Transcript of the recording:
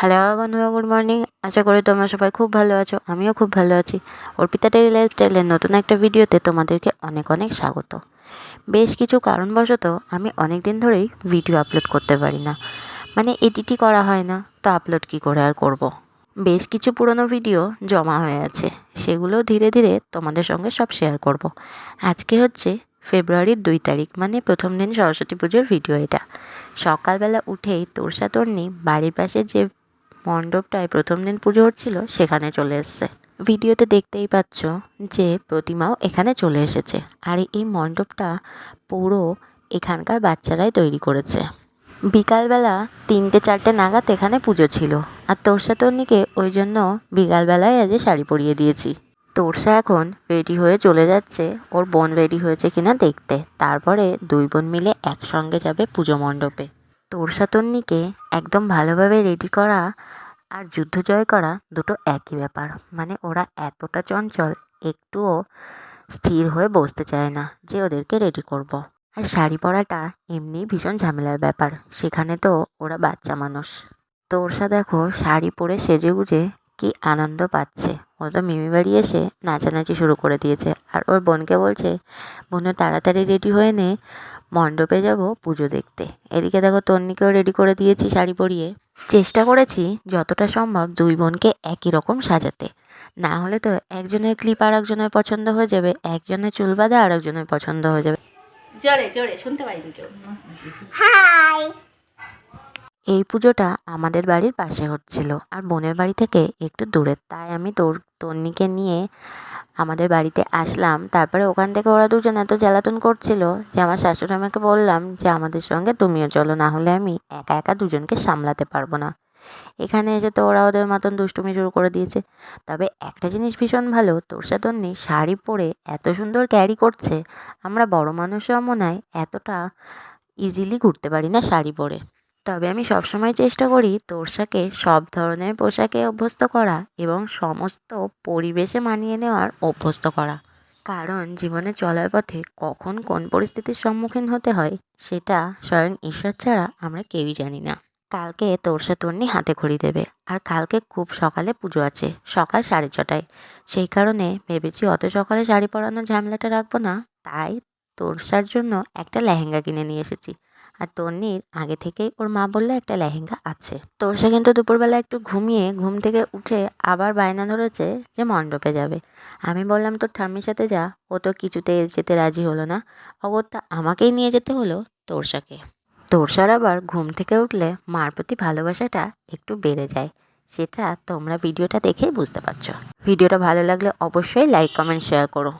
Hello বন্ধুরা, good morning. আশা করি তোমরা সবাই খুব ভালো আছো। আমিও খুব ভালো আছি। অর্পিতা ডেইলি লাইফস্টাইলের নতুন একটা ভিডিওতে তোমাদেরকে অনেক অনেক স্বাগত। বেশ কিছু কারণবশত আমি অনেক দিন ধরেই ভিডিও আপলোড করতে পারি না, মানে এডিটই করা হয় না, তো আপলোড কী করে আর করব। বেশ কিছু পুরনো ভিডিও জমা হয়ে আছে, সেগুলো ধীরে ধীরে তোমাদের সঙ্গে সব শেয়ার করব। আজকে হচ্ছে ফেব্রুয়ারির 2 তারিখ, মানে প্রথম দিন সরস্বতী পুজোর ভিডিও এটা। সকালবেলা উঠেই তোরসা তন্নি বাড়ির পাশে যে মণ্ডপটায় প্রথম দিন পুজো হচ্ছিল সেখানে চলে এসছে। ভিডিওতে দেখতেই পাচ্ছ যে প্রতিমাও এখানে চলে এসেছে, আর এই মণ্ডপটা পুরো এখানকার বাচ্চারাই তৈরি করেছে। বিকালবেলা 3টে-4টে নাগাদ এখানে পুজো ছিল, আর তোরসা তন্নিকে ওই জন্য বিকালবেলায় আজ শাড়ি পরিয়ে দিয়েছি। তোরসা এখন রেডি হয়ে চলে যাচ্ছে ওর বোন রেডি হয়েছে কিনা দেখতে, তারপরে দুই বোন মিলে একসঙ্গে যাবে পুজো মণ্ডপে। তোরসা তন্নিকে একদম ভালোভাবে রেডি করা আর যুদ্ধ জয় করা দুটো একই ব্যাপার, মানে ওরা এতটা চঞ্চল, একটুও স্থির হয়ে বসতে চায় না যে ওদেরকে রেডি করব। আর শাড়ি পরাটা এমনি ভীষণ ঝামেলার ব্যাপার, সেখানে তো ওরা বাচ্চা মানুষ। তোরসা দেখো শাড়ি পরে সেজেগুজে কি আনন্দ পাচ্ছে। ও তো মিমি বাড়ি এসে নাচানাচি শুরু করে দিয়েছে, আর ওর বোনকে বলছে, বোনও তাড়াতাড়ি রেডি হয়ে নে, মণ্ডপে যাব পুজো দেখতে। এদিকে দেখো তন্নিকেও রেডি করে দিয়েছি শাড়ি পরিয়ে। চেষ্টা করেছি যতটা সম্ভব দুই বোনকে একই রকম সাজাতে, না হলে তো একজনের ক্লিপ আর একজনের পছন্দ হয়ে যাবে, একজনের চুল বাঁধা আর একজনের পছন্দ হয়ে যাবে। জোরে জোরে শুনতে পাইনি কেউ। হাই। এই পুজোটা আমাদের বাড়ির পাশে হচ্ছিল, আর বোনের বাড়ি থেকে একটু দূরে, তাই আমি তন্নিকে নিয়ে আমাদের বাড়িতে আসলাম। তারপরে ওখান থেকে ওরা দুজন এত জ্বালাতন করছিল যে আমার শাশুড়ি আমাকে বললাম যে আমাদের সঙ্গে তুমিও চলো, না হলে আমি একা একা দুজনকে সামলাতে পারবো না। এখানে এসে তো ওরা ওদের মতন দুষ্টুমি শুরু করে দিয়েছে। তবে একটা জিনিস ভীষণ ভালো, তোরসা তন্নি শাড়ি পরে এত সুন্দর ক্যারি করছে। আমরা বড় মানুষরাও মনে হয় এতটা ইজিলি ঘুরতে পারি না শাড়ি পরে। তবে আমি সবসময় চেষ্টা করি তোরসাকে সব ধরনের পোশাকে অভ্যস্ত করা এবং সমস্ত পরিবেশে মানিয়ে নেওয়ার অভ্যস্ত করা, কারণ জীবনে চলার পথে কখন কোন পরিস্থিতির সম্মুখীন হতে হয় সেটা স্বয়ং ঈশ্বর ছাড়া আমরা কেউই জানি না। কালকে তোরসা তন্নি হাতে খড়ি দেবে, আর কালকে খুব সকালে পুজো আছে, সকাল 6:30টায়। সেই কারণে ভেবেছি অত সকালে শাড়ি পরানোর ঝামেলাটা রাখবো না, তাই তোরসার জন্য একটা লেহেঙ্গা কিনে নিয়ে এসেছি। আর তন্নির আগে থেকেই ওর মা বললে একটা লেহেঙ্গা আছে। তোরসা কিন্তু দুপুরবেলা একটু ঘুমিয়ে ঘুম থেকে উঠে আবার বায়না ধরেছে যে মণ্ডপে যাবে। আমি বললাম তোর ঠাম্মির সাথে যা, ও তো কিছুতে যেতে রাজি হলো না, অগত্যা আমাকেই নিয়ে যেতে হলো তোরসাকে। তোরসার আবার ঘুম থেকে উঠলে মার প্রতি ভালোবাসাটা একটু বেড়ে যায়, সেটা তোমরা ভিডিওটা দেখেই বুঝতে পারছো। ভিডিওটা ভালো লাগলে অবশ্যই লাইক, কমেন্ট, শেয়ার করো।